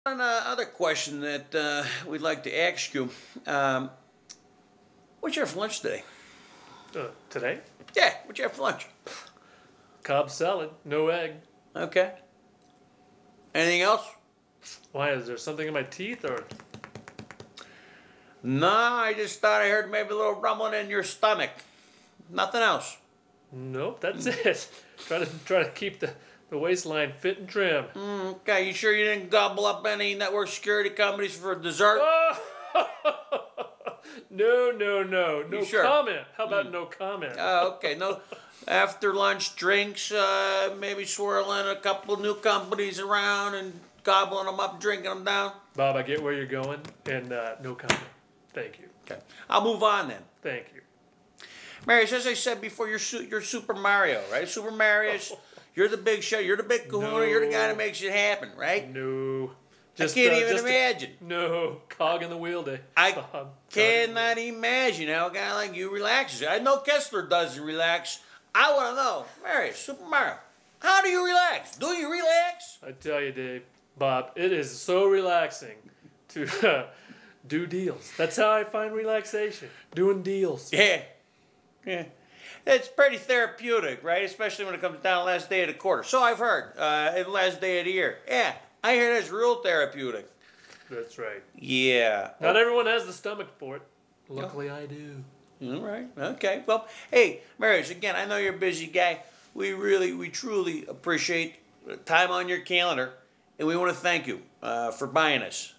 Another question that we'd like to ask you. What'd you have for lunch today? Today? Yeah, what'd you have for lunch? Cobb salad, no egg. Okay. Anything else? Why, is there something in my teeth or? No, I just thought I heard maybe a little rumbling in your stomach. Nothing else. Nope, that's it. Try to keep the waistline fit and trim. Okay, you sure you didn't gobble up any network security companies for dessert? Oh! No sure? comment. How about no comment? Okay, no after lunch drinks, maybe swirling a couple new companies around and gobbling them up, drinking them down. Bob, I get where you're going, and no comment. Thank you. Okay, I'll move on then. Thank you. Marius, as I said before, you're Super Mario, right? Super Marius, you're the big show, you're the big kahuna, No. you're the guy that makes it happen, right? No. I can't even imagine. No, cog in the wheel day. I cannot imagine how a guy like you relaxes. I know Kessler doesn't relax. I want to know, Marius, Super Mario, how do you relax? Do you relax? I tell you, Dave, Bob, it is so relaxing to do deals. That's how I find relaxation, doing deals. Yeah. It's pretty therapeutic, right? Especially when it comes down the last day of the quarter. So I've heard, the last day of the year. Yeah, I hear that's real therapeutic. That's right. Yeah. Not everyone has the stomach for it. Luckily, I do. All right. Okay. Well, hey, Marius, again, I know you're a busy guy. We truly appreciate the time on your calendar, and we want to thank you for buying us.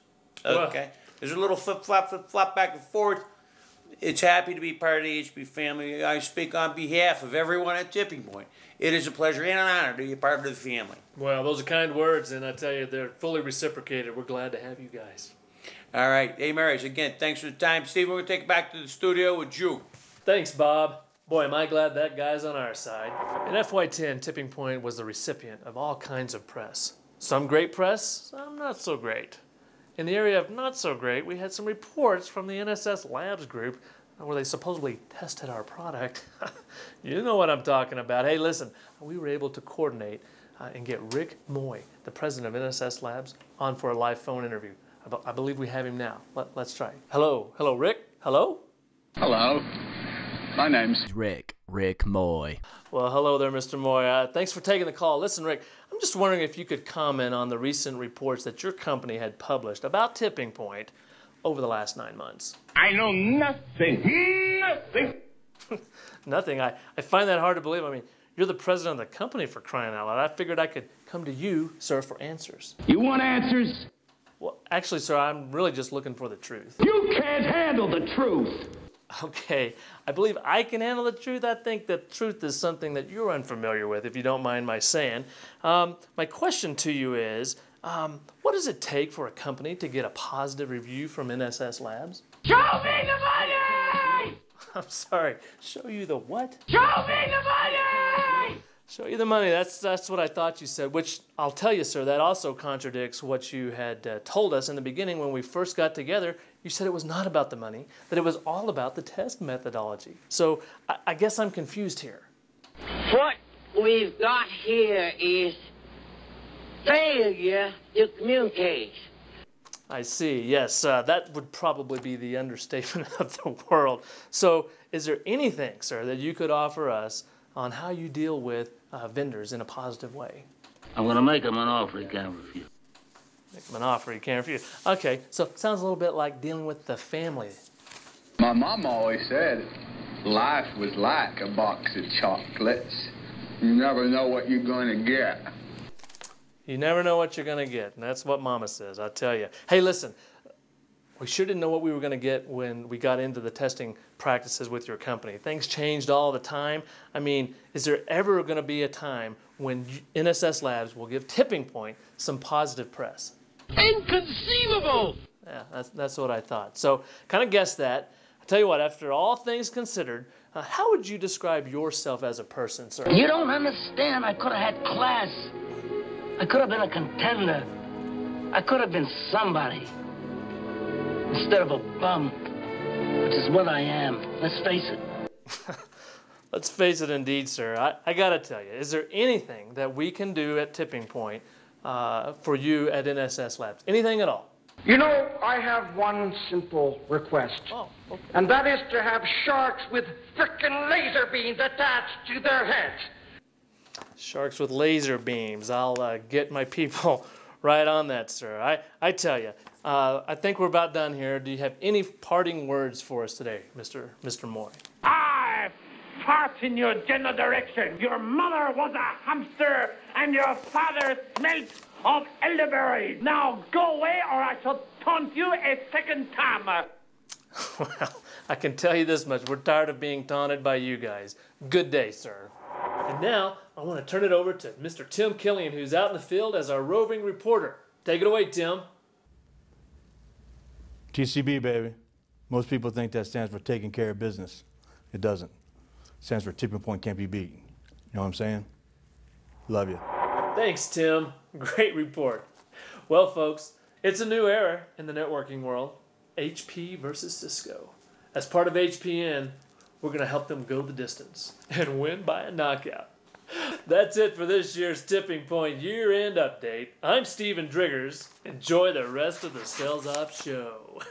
Okay. Well, There's a little flip-flop back and forth. It's happy to be part of the HB family. I speak on behalf of everyone at Tipping Point. It is a pleasure and an honor to be a part of the family. well, those are kind words, and I tell you, they're fully reciprocated. We're glad to have you guys. All right. Hey, Marius, again, thanks for the time. Steve, we're going to take it back to the studio with you. Thanks, Bob. Boy, am I glad that guy's on our side. In FY10, Tipping Point was the recipient of all kinds of press. Some great press, some not so great. In the area of not so great, we had some reports from the NSS Labs group where they supposedly tested our product. You know what I'm talking about. Hey, listen, we were able to coordinate and get Rick Moy, the president of NSS Labs, on for a live phone interview. I believe we have him now. Let's try. Hello, Rick. Hello? Hello. My name's Rick Moy. Well, hello there, Mr. Moy. Thanks for taking the call. Listen, Rick, I'm just wondering if you could comment on the recent reports that your company had published about Tipping Point over the last 9 months. I know nothing. Nothing. Nothing. I find that hard to believe. I mean, you're the president of the company, for crying out loud. I figured I could come to you, sir, for answers. You want answers? Well, actually, sir, I'm really just looking for the truth. You can't handle the truth. Okay, I believe I can handle the truth. I think that truth is something that you're unfamiliar with, if you don't mind my saying. My question to you is, what does it take for a company to get a positive review from NSS Labs? Show me the money! I'm sorry, show you the what? Show me the money! Show you the money, that's what I thought you said, which I'll tell you, sir, that also contradicts what you had told us in the beginning when we first got together. You said it was not about the money, that it was all about the test methodology. So I guess I'm confused here. What we've got here is failure to communicate. I see, yes, that would probably be the understatement of the world. So is there anything, sir, that you could offer us on how you deal with vendors in a positive way? I'm going to make him an offer he can't refuse. Make them an offer you can't refuse. Okay, so it sounds a little bit like dealing with the family. My mom always said life was like a box of chocolates. You never know what you're going to get. You never know what you're going to get, and that's what Mama says, I tell you. Hey, listen, we sure didn't know what we were going to get when we got into the testing practices with your company. Things changed all the time. I mean, is there ever going to be a time when NSS Labs will give Tipping Point some positive press? Inconceivable! Yeah, that's what I thought. So, kind of guessed that. I tell you what, after all things considered, how would you describe yourself as a person, sir? You don't understand. I could have had class. I could have been a contender. I could have been somebody. Instead of a bum, which is what I am. Let's face it. Let's face it indeed, sir. I gotta tell you, is there anything that we can do at Tipping Point for you at NSS Labs? Anything at all? You know, I have one simple request. Oh, okay. And that is to have sharks with frickin' laser beams attached to their heads. Sharks with laser beams. I'll get my people right on that, sir. I tell you, I think we're about done here. Do you have any parting words for us today, Mr. Moy? I fart in your general direction. Your mother was a hamster and your father smelt of elderberries. Now go away or I shall taunt you a second time. Well, I can tell you this much. We're tired of being taunted by you guys. Good day, sir. And now I want to turn it over to Mr. Tim Killian, who's out in the field as our roving reporter. Take it away, Tim. TCB, baby. Most people think that stands for taking care of business. It doesn't. It stands for tipping point can't be beat. You know what I'm saying? Love you. Thanks, Tim. Great report. Well, folks, it's a new era in the networking world. HP versus Cisco. As part of HPN, we're going to help them go the distance and win by a knockout. That's it for this year's Tipping Point year-end update. I'm Steven Driggers. Enjoy the rest of the Sales Ops show.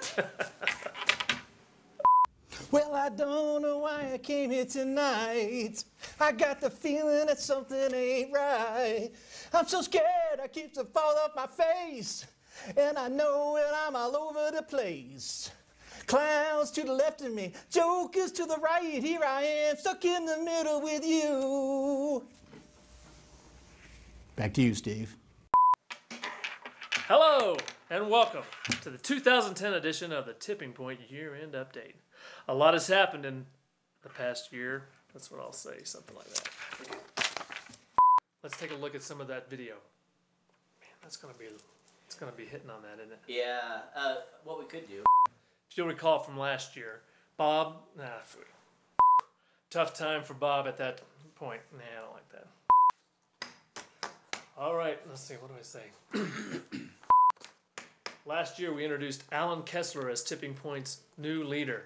Well, I don't know why I came here tonight. I got the feeling that something ain't right. I'm so scared I keep to fall off my face. And I know that I'm all over the place. Clowns to the left of me, jokers to the right. Here I am, stuck in the middle with you. Back to you, Steve. Hello, and welcome to the 2010 edition of the Tipping Point year-end update. A lot has happened in the past year. That's what I'll say, something like that. Let's take a look at some of that video. Man, it's gonna be hitting on that, isn't it? Yeah, what we could do. If you'll recall from last year, Bob, tough time for Bob at that point. Nah, I don't like that. All right, let's see, what do I say? Last year we introduced Alan Kessler as Tipping Point's new leader.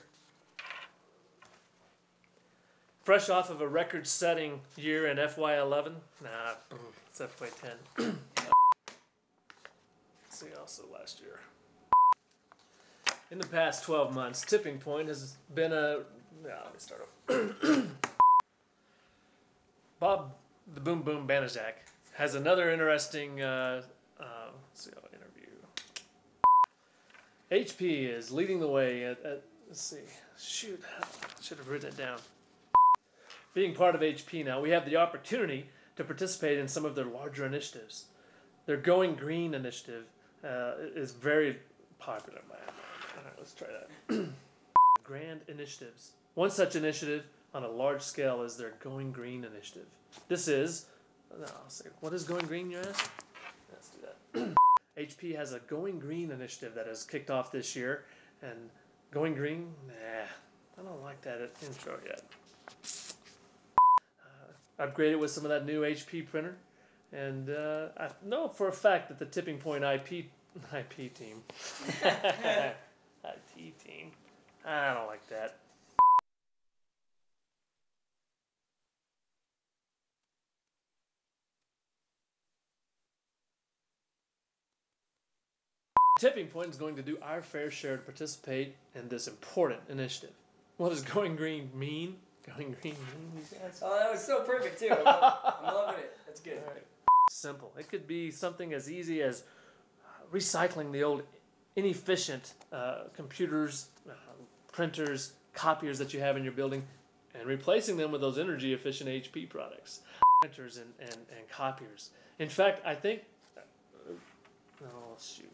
Fresh off of a record-setting year in FY11. It's FY10. Let's see, also last year. In the past 12 months, Tipping Point has been a... let me start over. Bob the Boom Boom Banaszak has another interesting let's see, interview. HP is leading the way at let's see. Shoot, I should have written it down. Being part of HP now, we have the opportunity to participate in some of their larger initiatives. Their Going Green initiative is very popular. All right, let's try that. Grand initiatives. One such initiative on a large scale is their Going Green initiative. This is, I'll say, what is Going Green, you ask? Let's do that. HP has a Going Green initiative that has kicked off this year, and Going Green, I don't like that intro yet. Upgraded with some of that new HP printer, and I know for a fact that the Tipping Point IP team, IT team, I don't like that. Tipping Point is going to do our fair share to participate in this important initiative. What does Going Green mean? Going Green mean, you guys? Oh, that was so perfect too. I'm loving it. That's good. All right. Simple. It could be something as easy as recycling the old inefficient computers, printers, copiers that you have in your building, and replacing them with those energy efficient HP products. Printers and copiers. In fact, I think... oh, shoot.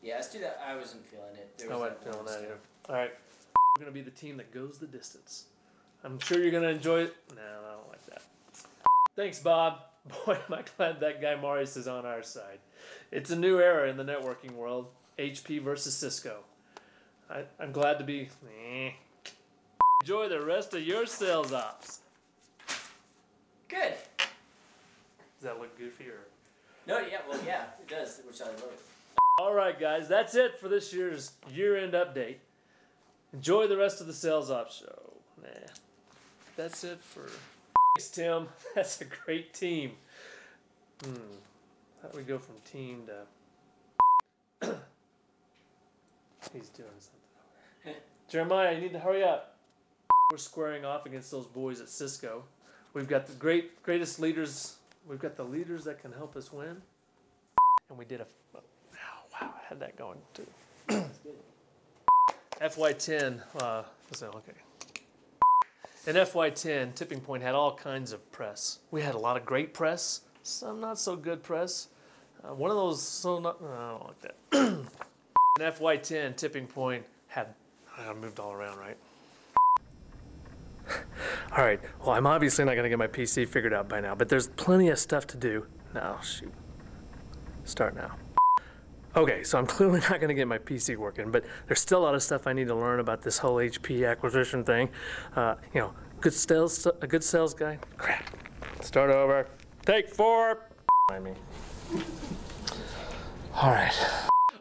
Yeah, let's do that. I wasn't feeling it. I wasn't feeling that either. All right. We're going to be the team that goes the distance. I'm sure you're going to enjoy it. No, I don't like that. Thanks, Bob. Boy, am I glad that guy Marius is on our side. It's a new era in the networking world. HP versus Cisco. I'm glad to be... Enjoy the rest of your sales ops. Good. Does that look goofy or... No, yeah, well, yeah, it does, which I love. All right, guys, that's it for this year's year-end update. Enjoy the rest of the sales ops show. That's it for... Thanks, Tim. That's a great team. How do we go from team to... He's doing something. Jeremiah, you need to hurry up. We're squaring off against those boys at Cisco. We've got the greatest leaders. We've got the leaders that can help us win. And we did a... Oh, wow, I had that going too. FY10, okay. In FY10, Tipping Point had all kinds of press. We had a lot of great press, some not so good press. One of those, I don't like that. In FY10, Tipping Point had, I moved all around, right? All right, well, I'm obviously not gonna get my PC figured out by now, but there's plenty of stuff to do. No, shoot. Start now. Okay, so I'm clearly not gonna get my PC working, but there's still a lot of stuff I need to learn about this whole HP acquisition thing. You know, a good sales guy. Crap. Start over. Take 4. I mean. All right.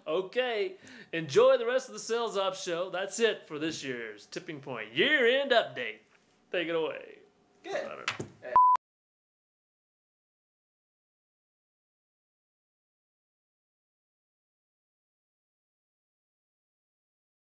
Okay, enjoy the rest of the Sales Ops show. That's it for this year's Tipping Point year-end update. Take it away. Good.